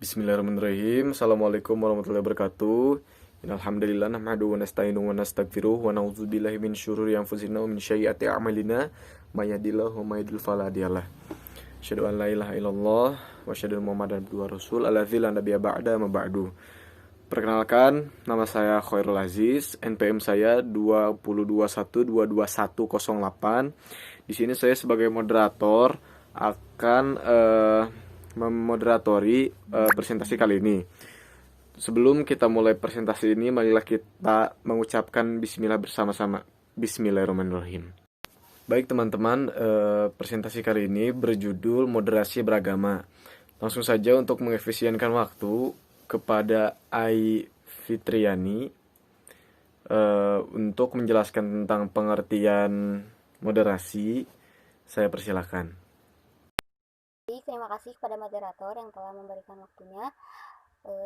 Bismillahirrahmanirrahim. Assalamualaikum warahmatullahi wabarakatuh. Innalhamdulillah nahmaduhu wa nasta'inu wa nastaghfiruh wa na'udzubillahi min syururi anfusina wa min sayyiati a'malina may yahdihillahu wa may yudlil fala hadiyalah. Asyhadu an la ilaha illallah wa asyhadu anna Muhammadan abduhu wa rasul alladzi la nabiyya ba'da ma ba'du. Perkenalkan, nama saya Khairul Aziz, NPM saya 2021222108. Di sini saya sebagai moderator akan memoderatori presentasi kali ini. Sebelum kita mulai presentasi ini, marilah kita mengucapkan bismillah bersama-sama. Bismillahirrahmanirrahim. Baik teman-teman, presentasi kali ini berjudul moderasi beragama. Langsung saja untuk mengefisienkan waktu kepada Ai Fitriani untuk menjelaskan tentang pengertian moderasi. Saya persilakan. Terima kasih kepada moderator yang telah memberikan waktunya.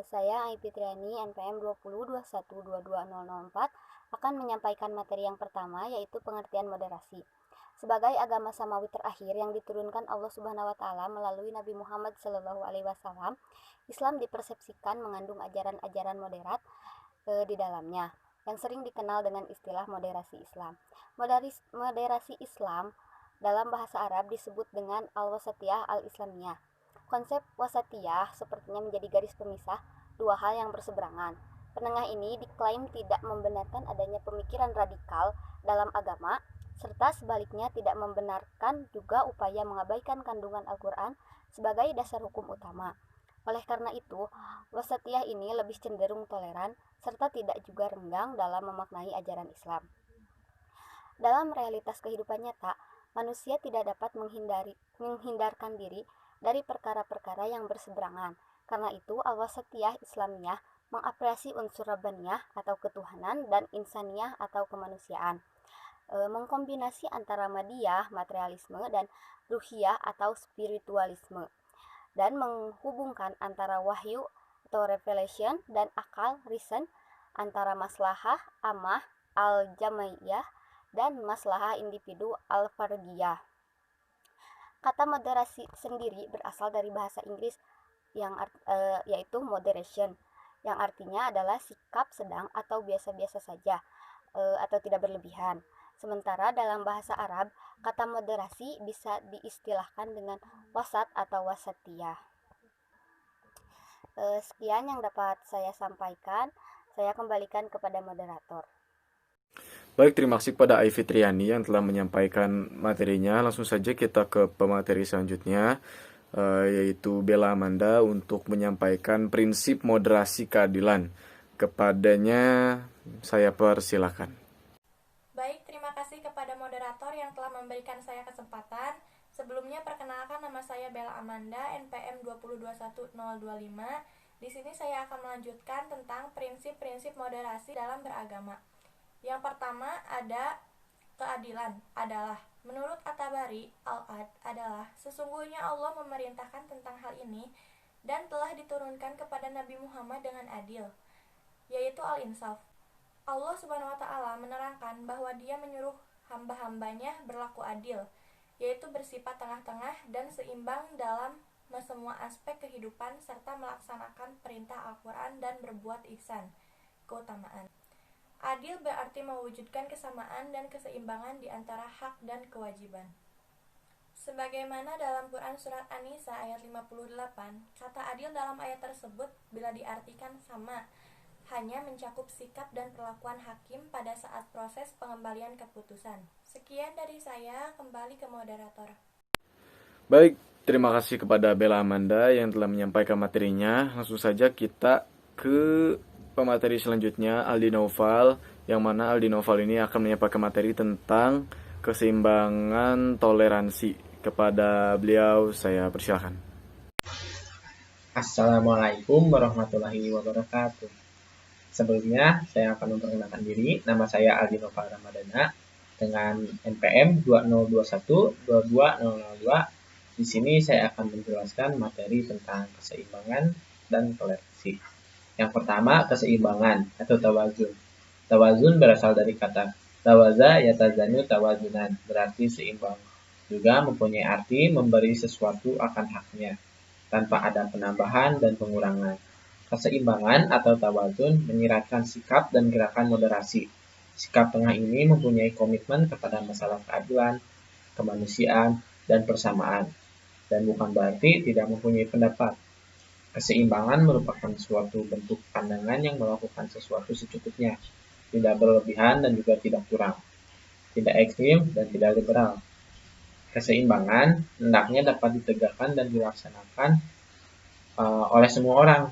Saya Ai Fitriani, NPM 2021222004, akan menyampaikan materi yang pertama, yaitu pengertian moderasi. Sebagai agama samawi terakhir yang diturunkan Allah Subhanahu wa taala melalui Nabi Muhammad SAW, Islam dipersepsikan mengandung ajaran-ajaran moderat di dalamnya, yang sering dikenal dengan istilah moderasi Islam. Moderasi Islam dalam bahasa Arab disebut dengan al-wasatiyah al-islamiyah. Konsep wasatiyah sepertinya menjadi garis pemisah dua hal yang berseberangan. Penengah ini diklaim tidak membenarkan adanya pemikiran radikal dalam agama, serta sebaliknya tidak membenarkan juga upaya mengabaikan kandungan Al-Quran sebagai dasar hukum utama. Oleh karena itu, wasatiyah ini lebih cenderung toleran, serta tidak juga renggang dalam memaknai ajaran Islam. Dalam realitas kehidupan nyata, manusia tidak dapat menghindarkan diri dari perkara-perkara yang berseberangan. Karena itu, al-wasatiyah Islamiyah mengapresiasi unsur rabbaniyah atau ketuhanan dan insaniyah atau kemanusiaan. Mengkombinasi antara madiyah, materialisme, dan ruhiyah atau spiritualisme, dan menghubungkan antara wahyu atau revelation dan akal, reason, antara maslahah amah al-jamaiyah dan maslahah individu al-fardiyah. Kata moderasi sendiri berasal dari bahasa Inggris yaitu moderation, yang artinya adalah sikap sedang atau biasa-biasa saja atau tidak berlebihan. Sementara dalam bahasa Arab, kata moderasi bisa diistilahkan dengan wasat atau wasatiyah. Sekian yang dapat saya sampaikan. Saya kembalikan kepada moderator. Baik, terima kasih kepada Ai Fitriani yang telah menyampaikan materinya. Langsung saja kita ke pemateri selanjutnya, yaitu Bella Amanda untuk menyampaikan prinsip moderasi keadilan. Kepadanya saya persilakan. Baik, terima kasih kepada moderator yang telah memberikan saya kesempatan. Sebelumnya perkenalkan, nama saya Bella Amanda, NPM 2021025. Di sini saya akan melanjutkan tentang prinsip-prinsip moderasi dalam beragama. Yang pertama ada keadilan adalah, menurut At-Tabari, al-ad adalah sesungguhnya Allah memerintahkan tentang hal ini dan telah diturunkan kepada Nabi Muhammad dengan adil, yaitu al-insaf. Allah Subhanahu wa taala menerangkan bahwa Dia menyuruh hamba-hambanya berlaku adil, yaitu bersifat tengah-tengah dan seimbang dalam semua aspek kehidupan serta melaksanakan perintah Al-Quran dan berbuat ihsan, keutamaan. Adil berarti mewujudkan kesamaan dan keseimbangan di antara hak dan kewajiban. Sebagaimana dalam Quran Surat An-Nisa ayat 58, kata adil dalam ayat tersebut bila diartikan sama, hanya mencakup sikap dan perlakuan hakim pada saat proses pengembalian keputusan. Sekian dari saya, kembali ke moderator. Baik, terima kasih kepada Bella Amanda yang telah menyampaikan materinya. Langsung saja kita ke pemateri selanjutnya, Aldi Naufal, yang mana Aldi Naufal ini akan menyampaikan materi tentang keseimbangan toleransi. Kepada beliau saya persilakan. Assalamualaikum warahmatollahi wabarakatuh. Sebelumnya saya akan memperkenalkan diri. Nama saya Aldi Naufal Ramadana dengan NPM 20212202. Di sini saya akan menjelaskan materi tentang keseimbangan dan toleransi. Yang pertama, keseimbangan atau tawazun. Tawazun berasal dari kata tawaza yatazanu tawazunan, berarti seimbang. Juga mempunyai arti memberi sesuatu akan haknya. tanpa ada penambahan dan pengurangan. Keseimbangan atau tawazun menyiratkan sikap dan gerakan moderasi. Sikap tengah ini mempunyai komitmen kepada masalah keadilan, kemanusiaan, dan persamaan, dan bukan berarti tidak mempunyai pendapat. Keseimbangan merupakan suatu bentuk pandangan yang melakukan sesuatu secukupnya, tidak berlebihan dan juga tidak kurang, tidak ekstrim dan tidak liberal. Keseimbangan hendaknya dapat ditegakkan dan dilaksanakan oleh semua orang,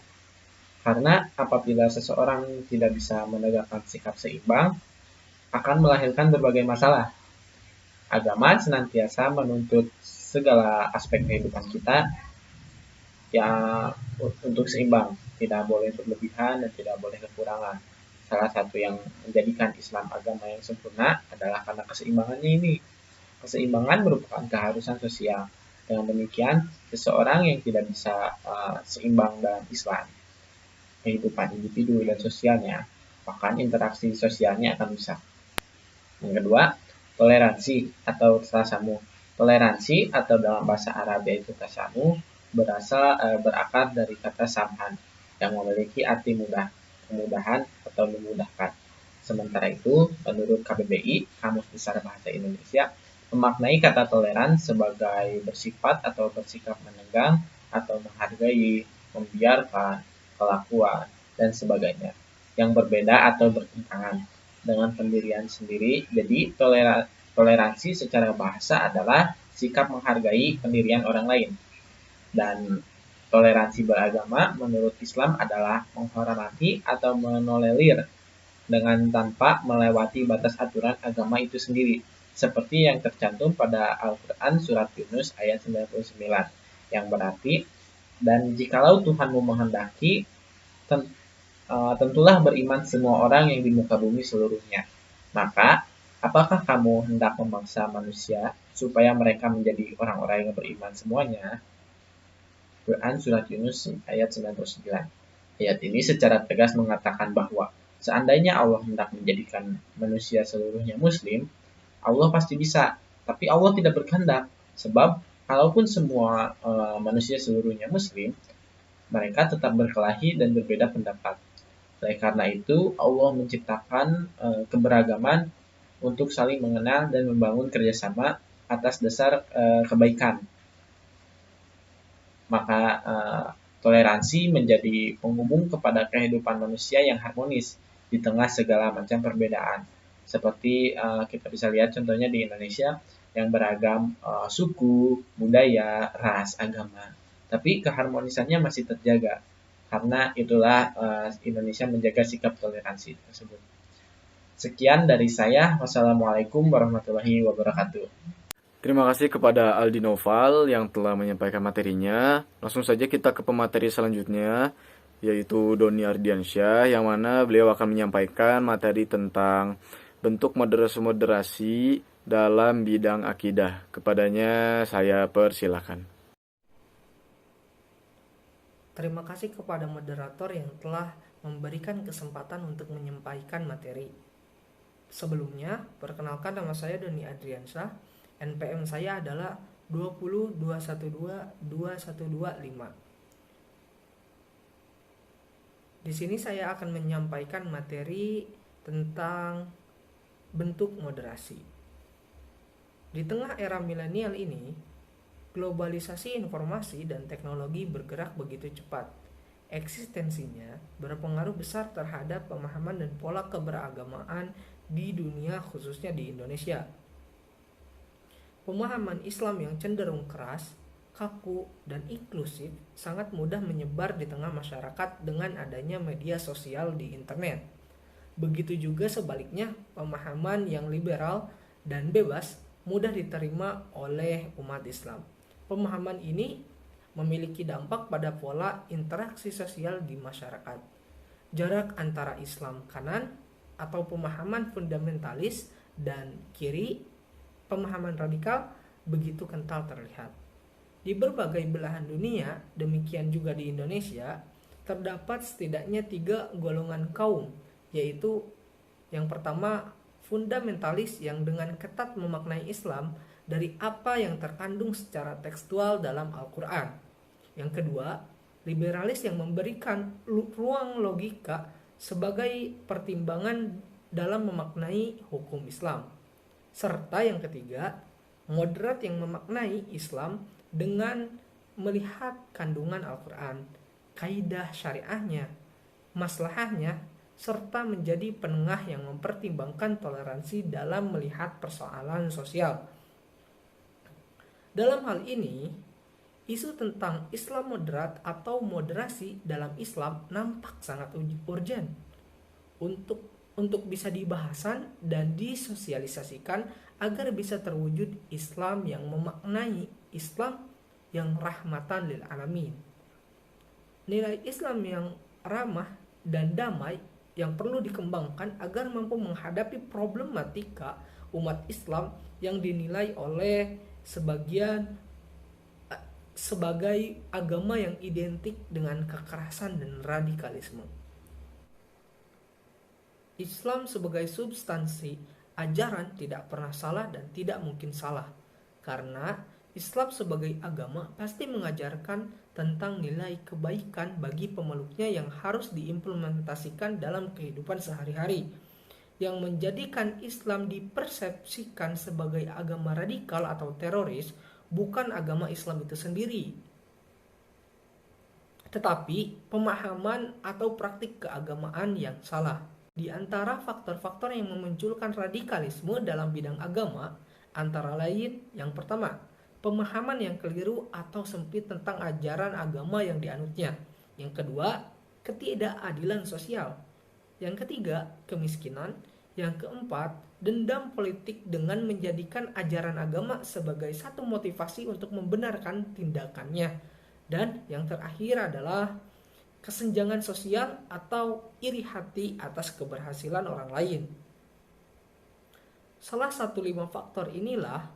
karena apabila seseorang tidak bisa menegakkan sikap seimbang, akan melahirkan berbagai masalah. Agama senantiasa menuntut segala aspek kehidupan kita ya untuk seimbang, tidak boleh berlebihan dan tidak boleh kekurangan. Salah satu yang menjadikan Islam agama yang sempurna adalah karena keseimbangannya ini. Keseimbangan merupakan keharusan sosial. Dengan demikian, seseorang yang tidak bisa seimbang dalam Islam, kehidupan individu dan sosialnya, bahkan interaksi sosialnya akan rusak. Yang kedua, toleransi atau tasamuh. Toleransi atau dalam bahasa Arab yaitu tasamuh berakar dari kata samhan yang memiliki arti mudah, kemudahan atau memudahkan. Sementara itu, menurut KBBI, Kamus Besar Bahasa Indonesia, memaknai kata toleran sebagai bersifat atau bersikap menenggang atau menghargai, membiarkan, kelakuan, dan sebagainya yang berbeda atau bertentangan dengan pendirian sendiri. Jadi toleransi secara bahasa adalah sikap menghargai pendirian orang lain. Dan toleransi beragama menurut Islam adalah menghormati atau menolerir dengan tanpa melewati batas aturan agama itu sendiri, seperti yang tercantum pada Al-Quran surat Yunus ayat 99, yang berarti, dan jikalau Tuhanmu menghendaki, tentulah beriman semua orang yang di muka bumi seluruhnya. Maka, apakah kamu hendak memaksa manusia supaya mereka menjadi orang-orang yang beriman semuanya? Quran surat Yunus ayat 99. Ayat ini secara tegas mengatakan bahwa seandainya Allah hendak menjadikan manusia seluruhnya muslim, Allah pasti bisa. Tapi Allah tidak berkehendak. Sebab, kalaupun semua manusia seluruhnya muslim, mereka tetap berkelahi dan berbeda pendapat. Oleh karena itu, Allah menciptakan keberagaman untuk saling mengenal dan membangun kerjasama atas dasar kebaikan. Maka toleransi menjadi penghubung kepada kehidupan manusia yang harmonis di tengah segala macam perbedaan. Seperti kita bisa lihat contohnya di Indonesia yang beragam suku, budaya, ras, agama. Tapi keharmonisannya masih terjaga. Karena itulah Indonesia menjaga sikap toleransi tersebut. Sekian dari saya. Wassalamualaikum warahmatullahi wabarakatuh. Terima kasih kepada Aldi Noval yang telah menyampaikan materinya. Langsung saja kita ke pemateri selanjutnya, yaitu Doni Ardiansyah, yang mana beliau akan menyampaikan materi tentang bentuk moderasi dalam bidang akidah. Kepadanya saya persilakan. Terima kasih kepada moderator yang telah memberikan kesempatan untuk menyampaikan materi. Sebelumnya, perkenalkan nama saya Doni Adriansyah. NPM saya adalah 201121225. Di sini saya akan menyampaikan materi tentang bentuk moderasi. Di tengah era milenial ini, globalisasi informasi dan teknologi bergerak begitu cepat. Eksistensinya berpengaruh besar terhadap pemahaman dan pola keberagamaan di dunia, khususnya di Indonesia. Pemahaman Islam yang cenderung keras, kaku, dan inklusif sangat mudah menyebar di tengah masyarakat dengan adanya media sosial di internet. Begitu juga sebaliknya, pemahaman yang liberal dan bebas mudah diterima oleh umat Islam. Pemahaman ini memiliki dampak pada pola interaksi sosial di masyarakat. Jarak antara Islam kanan atau pemahaman fundamentalis dan kiri, pemahaman radikal, begitu kental terlihat. Di berbagai belahan dunia, demikian juga di Indonesia, terdapat setidaknya 3 golongan kaum, yaitu yang pertama, fundamentalis yang dengan ketat memaknai Islam dari apa yang terkandung secara tekstual dalam Al-Quran. Yang kedua, liberalis yang memberikan ruang logika sebagai pertimbangan dalam memaknai hukum Islam. Serta yang ketiga, moderat yang memaknai Islam dengan melihat kandungan Al-Quran, kaidah syariahnya, maslahahnya, serta menjadi penengah yang mempertimbangkan toleransi dalam melihat persoalan sosial. Dalam hal ini, isu tentang Islam moderat atau moderasi dalam Islam nampak sangat urgent untuk bisa dibahasan dan disosialisasikan agar bisa terwujud Islam yang memaknai Islam yang rahmatan lil alamin. Nilai Islam yang ramah dan damai yang perlu dikembangkan agar mampu menghadapi problematika umat Islam yang dinilai oleh sebagian sebagai agama yang identik dengan kekerasan dan radikalisme. Islam sebagai substansi ajaran tidak pernah salah dan tidak mungkin salah, karena Islam sebagai agama pasti mengajarkan tentang nilai kebaikan bagi pemeluknya yang harus diimplementasikan dalam kehidupan sehari-hari. Yang menjadikan Islam dipersepsikan sebagai agama radikal atau teroris bukan agama Islam itu sendiri, tetapi pemahaman atau praktik keagamaan yang salah. Di antara faktor-faktor yang memunculkan radikalisme dalam bidang agama, antara lain yang pertama, pemahaman yang keliru atau sempit tentang ajaran agama yang dianutnya. Yang kedua, ketidakadilan sosial. Yang ketiga, kemiskinan. Yang keempat, dendam politik dengan menjadikan ajaran agama sebagai satu motivasi untuk membenarkan tindakannya. Dan yang terakhir adalah kesenjangan sosial atau iri hati atas keberhasilan orang lain. Salah satu 5 faktor inilah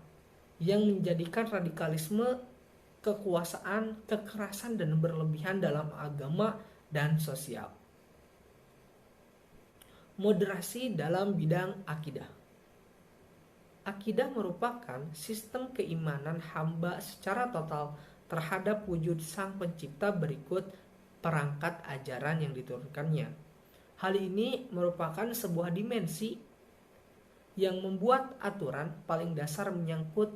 yang menjadikan radikalisme, kekuasaan, kekerasan, dan berlebihan dalam agama dan sosial. Moderasi dalam bidang akidah. Akidah merupakan sistem keimanan hamba secara total terhadap wujud Sang Pencipta berikut perangkat ajaran yang diturunkannya. Hal ini merupakan sebuah dimensi yang membuat aturan paling dasar menyangkut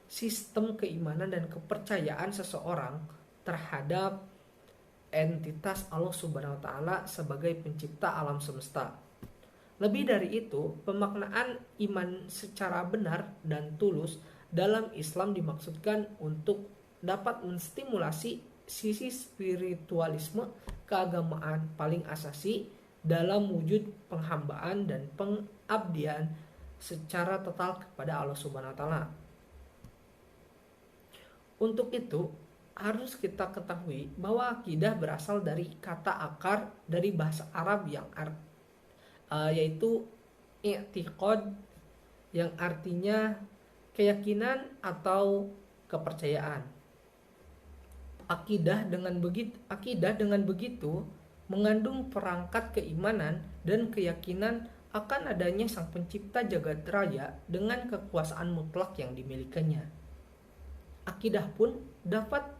sistem keimanan dan kepercayaan seseorang terhadap entitas Allah Subhanahu wa Ta'ala sebagai pencipta alam semesta. Lebih dari itu, pemaknaan iman secara benar dan tulus dalam Islam dimaksudkan untuk dapat menstimulasi sisi spiritualisme keagamaan paling asasi dalam wujud penghambaan dan pengabdian secara total kepada Allah Subhanahu wa Ta'ala. Untuk itu, harus kita ketahui bahwa akidah berasal dari kata akar dari bahasa Arab yang yaitu i'tiqad, yang artinya keyakinan atau kepercayaan. Akidah dengan begitu mengandung perangkat keimanan dan keyakinan akan adanya Sang Pencipta jagat raya dengan kekuasaan mutlak yang dimilikinya. Akidah pun dapat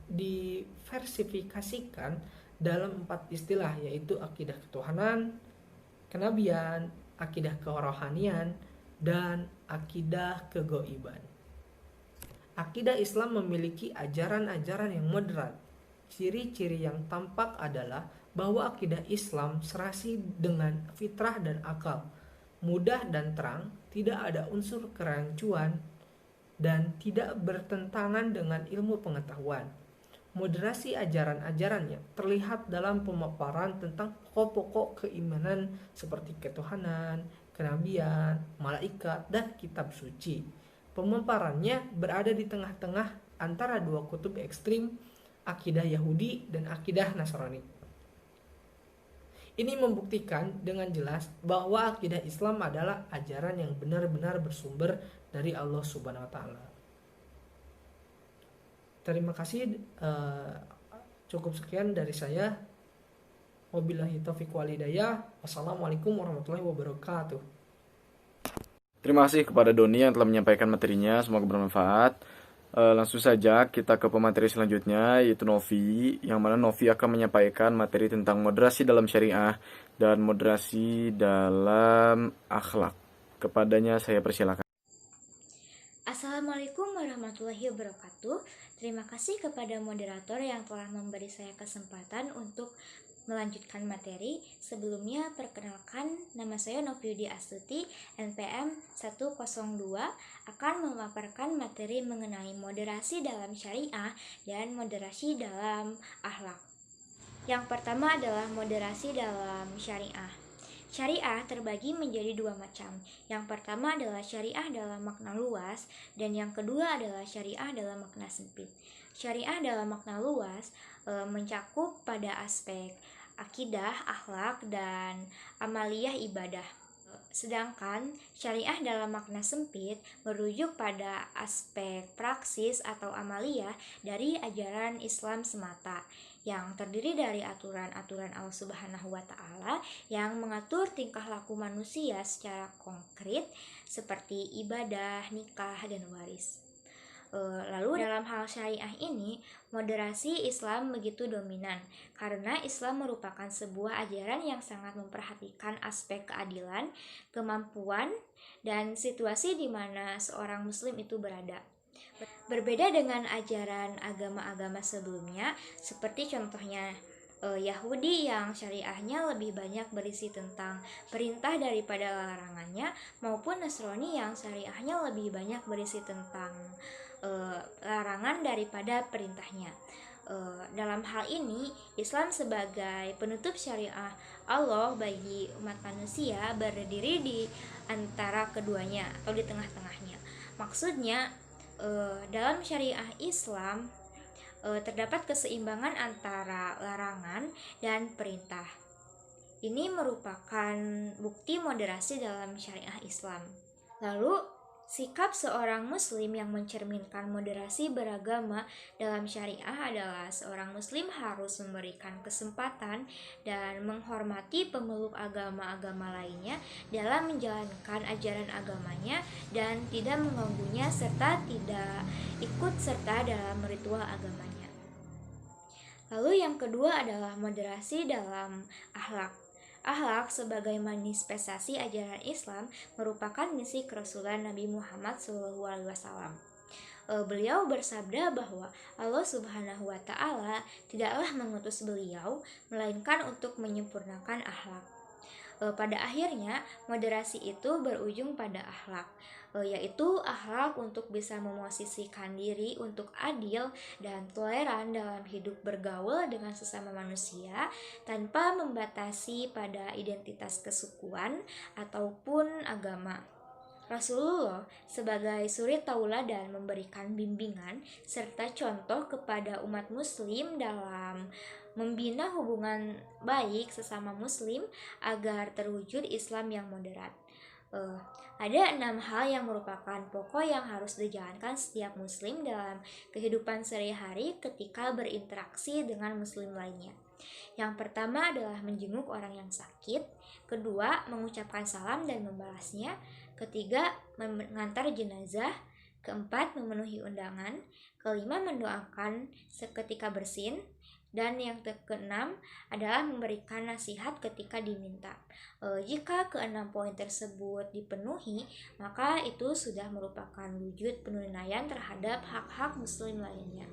diversifikasikan dalam 4 istilah, yaitu akidah ketuhanan, kenabian, akidah kerohanian, dan akidah kegoiban. Akidah Islam memiliki ajaran-ajaran yang moderat. Ciri-ciri yang tampak adalah bahwa akidah Islam serasi dengan fitrah dan akal, mudah dan terang, tidak ada unsur kerancuan, dan tidak bertentangan dengan ilmu pengetahuan. Moderasi ajaran-ajarannya terlihat dalam pemaparan tentang pokok-pokok keimanan seperti ketuhanan, kenabian, malaikat, dan kitab suci. Pemaparannya berada di tengah-tengah antara 2 kutub ekstrim, akidah Yahudi dan akidah Nasrani. Ini membuktikan dengan jelas bahwa akidah Islam adalah ajaran yang benar-benar bersumber dari Allah Subhanahu wa Ta'ala. Terima kasih, cukup sekian dari saya. Wabillahi taufiq wal hidayah. Wassalamualaikum warahmatullahi wabarakatuh. Terima kasih kepada Doni yang telah menyampaikan materinya, semoga bermanfaat. Langsung saja kita ke pemateri selanjutnya, yaitu Novi, yang mana Novi akan menyampaikan materi tentang moderasi dalam syariah dan moderasi dalam akhlak. Kepadanya saya persilakan. Assalamualaikum warahmatullahi wabarakatuh. Terima kasih kepada moderator yang telah memberi saya kesempatan untuk melanjutkan materi. Sebelumnya perkenalkan, nama saya Noviudi Astuti, NPM 102, akan memaparkan materi mengenai moderasi dalam syariah dan moderasi dalam akhlak. Yang pertama adalah moderasi dalam syariah. Syariah terbagi menjadi dua macam. Yang pertama adalah syariah dalam makna luas, dan yang kedua adalah syariah dalam makna sempit. Syariah dalam makna luas mencakup pada aspek akidah, akhlak, dan amaliyah ibadah. Sedangkan syariah dalam makna sempit merujuk pada aspek praksis atau amaliyah dari ajaran Islam semata, yang terdiri dari aturan-aturan Allah Subhanahu wa Ta'ala yang mengatur tingkah laku manusia secara konkret seperti ibadah, nikah, dan waris. Lalu dalam hal syariah ini, moderasi Islam begitu dominan karena Islam merupakan sebuah ajaran yang sangat memperhatikan aspek keadilan, kemampuan, dan situasi di mana seorang muslim itu berada. Berbeda dengan ajaran agama-agama sebelumnya, seperti contohnya Yahudi yang syariahnya lebih banyak berisi tentang perintah daripada larangannya, maupun Nasrani yang syariahnya lebih banyak berisi tentang larangan daripada perintahnya. Dalam hal ini, Islam sebagai penutup syariah Allah bagi umat manusia berdiri di antara keduanya atau di tengah-tengahnya. Maksudnya, dalam syariah Islam terdapat keseimbangan antara larangan dan perintah. Ini merupakan bukti moderasi dalam syariah Islam. Lalu, sikap seorang muslim yang mencerminkan moderasi beragama dalam syariah adalah seorang muslim harus memberikan kesempatan dan menghormati pemeluk agama-agama lainnya dalam menjalankan ajaran agamanya dan tidak mengganggunya serta tidak ikut serta dalam ritual agamanya. Lalu yang kedua adalah moderasi dalam akhlak. Akhlak sebagai manifestasi ajaran Islam merupakan misi kerasulan Nabi Muhammad SAW. Beliau bersabda bahwa Allah Subhanahu wa Ta'ala tidaklah mengutus beliau melainkan untuk menyempurnakan akhlak. Pada akhirnya, moderasi itu berujung pada akhlak, yaitu akhlak untuk bisa memosisikan diri untuk adil dan toleran dalam hidup bergaul dengan sesama manusia tanpa membatasi pada identitas kesukuan ataupun agama. Rasulullah sebagai suri tauladan memberikan bimbingan serta contoh kepada umat muslim dalam membina hubungan baik sesama muslim agar terwujud Islam yang moderat. Ada 6 hal yang merupakan pokok yang harus dijalankan setiap muslim dalam kehidupan sehari-hari ketika berinteraksi dengan muslim lainnya. Yang pertama adalah menjenguk orang yang sakit, kedua mengucapkan salam dan membalasnya, ketiga mengantar jenazah, keempat memenuhi undangan, kelima mendoakan seketika bersin, dan yang keenam adalah memberikan nasihat ketika diminta. Jika keenam poin tersebut dipenuhi, maka itu sudah merupakan wujud penunaian terhadap hak-hak muslim lainnya.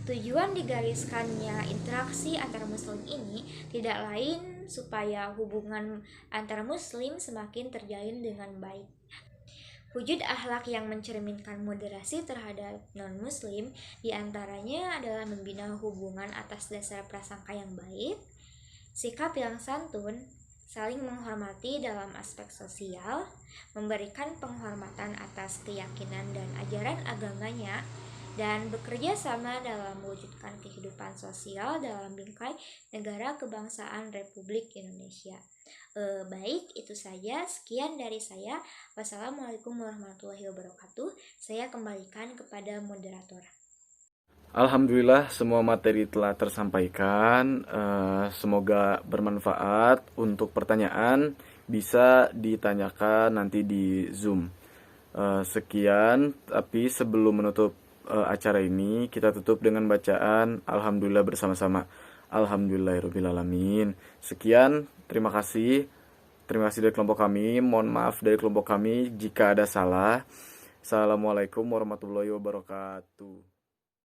Tujuan digariskannya interaksi antar muslim ini tidak lain supaya hubungan antar muslim semakin terjalin dengan baik. Wujud akhlak yang mencerminkan moderasi terhadap non-muslim diantaranya adalah membina hubungan atas dasar prasangka yang baik, sikap yang santun, saling menghormati dalam aspek sosial, memberikan penghormatan atas keyakinan dan ajaran agamanya, dan bekerja sama dalam mewujudkan kehidupan sosial dalam bingkai negara kebangsaan Republik Indonesia. Baik, itu saja. Sekian dari saya. Wassalamualaikum warahmatullahi wabarakatuh. Saya kembalikan kepada moderator. Alhamdulillah semua materi telah tersampaikan. Semoga bermanfaat. Untuk pertanyaan bisa ditanyakan nanti di Zoom. Sekian, tapi sebelum menutup acara ini, kita tutup dengan bacaan Alhamdulillah bersama-sama. Alhamdulillahirrahmanirrahim. Sekian, terima kasih. Terima kasih dari kelompok kami. Mohon maaf dari kelompok kami jika ada salah. Assalamualaikum warahmatullahi wabarakatuh.